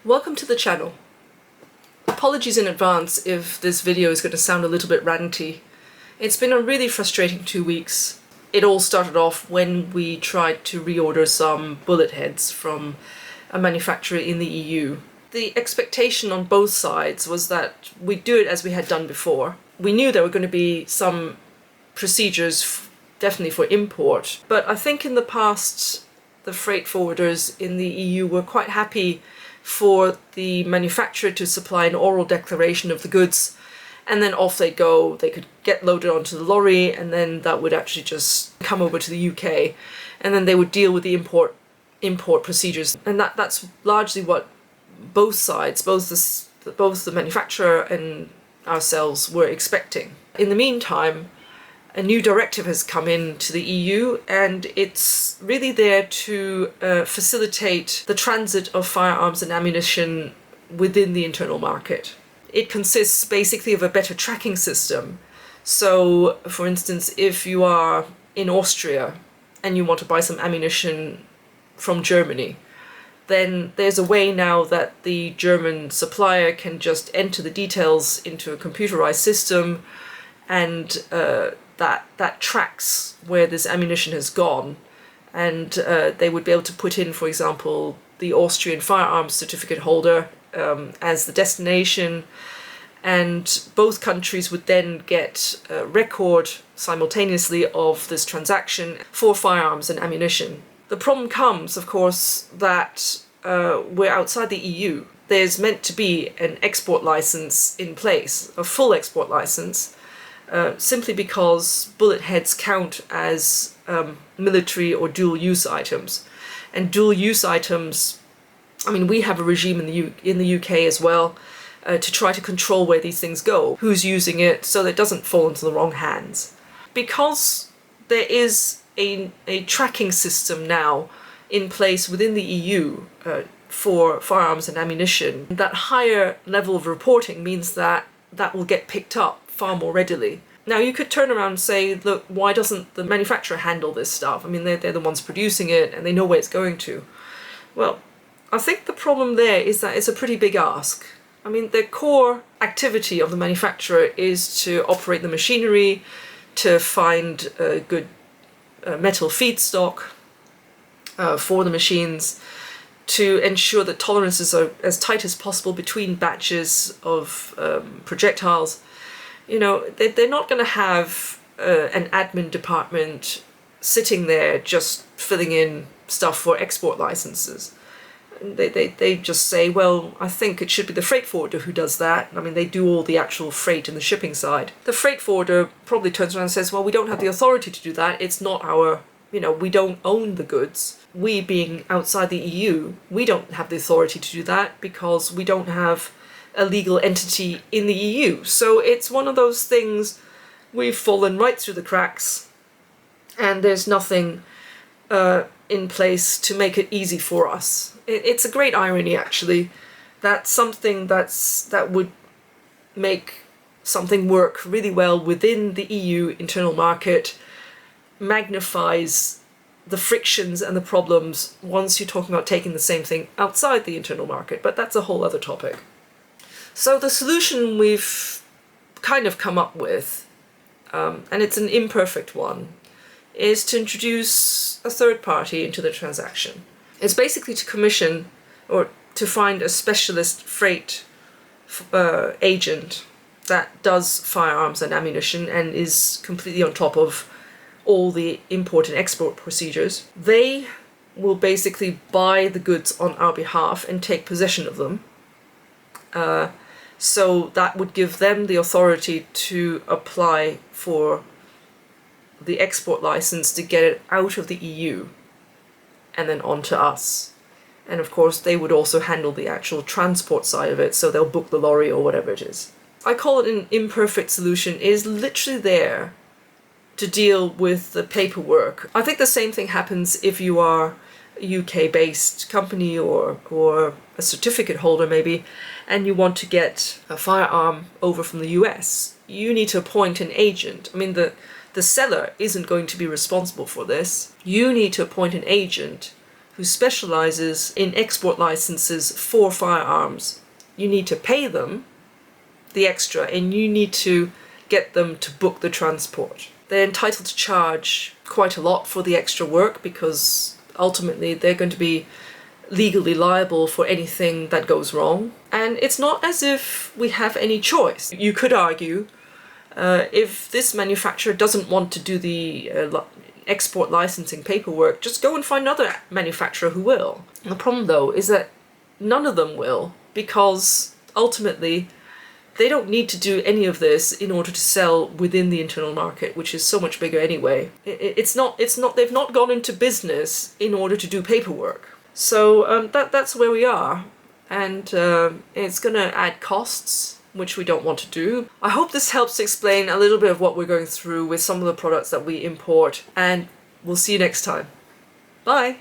Welcome to the channel. Apologies in advance if this video is going to sound a little bit ranty. It's been a really frustrating 2 weeks. It all started off when we tried to reorder some bullet heads from a manufacturer in the EU. The expectation on both sides was that we'd do it as we had done before. We knew there were going to be some procedures definitely for import, but I think in the past the freight forwarders in the EU were quite happy for the manufacturer to supply an oral declaration of the goods, and then off they'd go. They could get loaded onto the lorry, and then that would actually just come over to the UK, and then they would deal with the import procedures. And that's largely what both sides, both the manufacturer and ourselves, were expecting. In the meantime, a new directive has come into the EU, and it's really there to facilitate the transit of firearms and ammunition within the internal market. It consists basically of a better tracking system. So, for instance, if you are in Austria and you want to buy some ammunition from Germany, then there's a way now that the German supplier can just enter the details into a computerized system, and that tracks where this ammunition has gone, and they would be able to put in, for example, the Austrian firearms certificate holder as the destination, and both countries would then get a record simultaneously of this transaction for firearms and ammunition. The problem comes, of course, that we're outside the EU. There's meant to be an export license in place, a full export license, simply because bullet heads count as military or dual-use items. And dual-use items, I mean, we have a regime in the UK as well to try to control where these things go, who's using it, so that it doesn't fall into the wrong hands. Because there is a tracking system now in place within the EU for firearms and ammunition, that higher level of reporting means that will get picked up far more readily. Now, you could turn around and say, look, why doesn't the manufacturer handle this stuff? I mean, they're the ones producing it and they know where it's going to. Well, I think the problem there is that it's a pretty big ask. I mean, the core activity of the manufacturer is to operate the machinery, to find a good metal feedstock for the machines, to ensure that tolerances are as tight as possible between batches of projectiles. You know, they're not going to have an admin department sitting there just filling in stuff for export licenses. They just say, well, I think it should be the freight forwarder who does that. I mean, they do all the actual freight and the shipping side. The freight forwarder probably turns around and says, well, we don't have the authority to do that. It's not our, we don't own the goods. We, being outside the EU, we don't have the authority to do that because we don't have a legal entity in the EU. So it's one of those things, we've fallen right through the cracks, and there's nothing in place to make it easy for us. It's a great irony, actually, that something that would make something work really well within the EU internal market magnifies the frictions and the problems once you're talking about taking the same thing outside the internal market, but that's a whole other topic. So the solution we've kind of come up with, and it's an imperfect one, is to introduce a third party into the transaction. It's basically to commission or to find a specialist freight agent that does firearms and ammunition and is completely on top of all the import and export procedures. They will basically buy the goods on our behalf and take possession of them. So that would give them the authority to apply for the export license to get it out of the EU and then onto us. And of course, they would also handle the actual transport side of it, so they'll book the lorry or whatever it is. I call it an imperfect solution. It is literally there to deal with the paperwork. I think the same thing happens if you are a UK-based company or a certificate holder maybe, and you want to get a firearm over from the US. You need to appoint an agent. I mean, the seller isn't going to be responsible for this. You need to appoint an agent who specializes in export licenses for firearms. You need to pay them the extra, and you need to get them to book the transport. They're entitled to charge quite a lot for the extra work because ultimately they're going to be legally liable for anything that goes wrong. And it's not as if we have any choice. You could argue if this manufacturer doesn't want to do the export licensing paperwork, just go and find another manufacturer who will. And the problem though is that none of them will, because ultimately they don't need to do any of this in order to sell within the internal market, which is so much bigger anyway. It's not, they've not gone into business in order to do paperwork. So that's where we are. And it's going to add costs, which we don't want to do. I hope this helps explain a little bit of what we're going through with some of the products that we import, and we'll see you next time. Bye!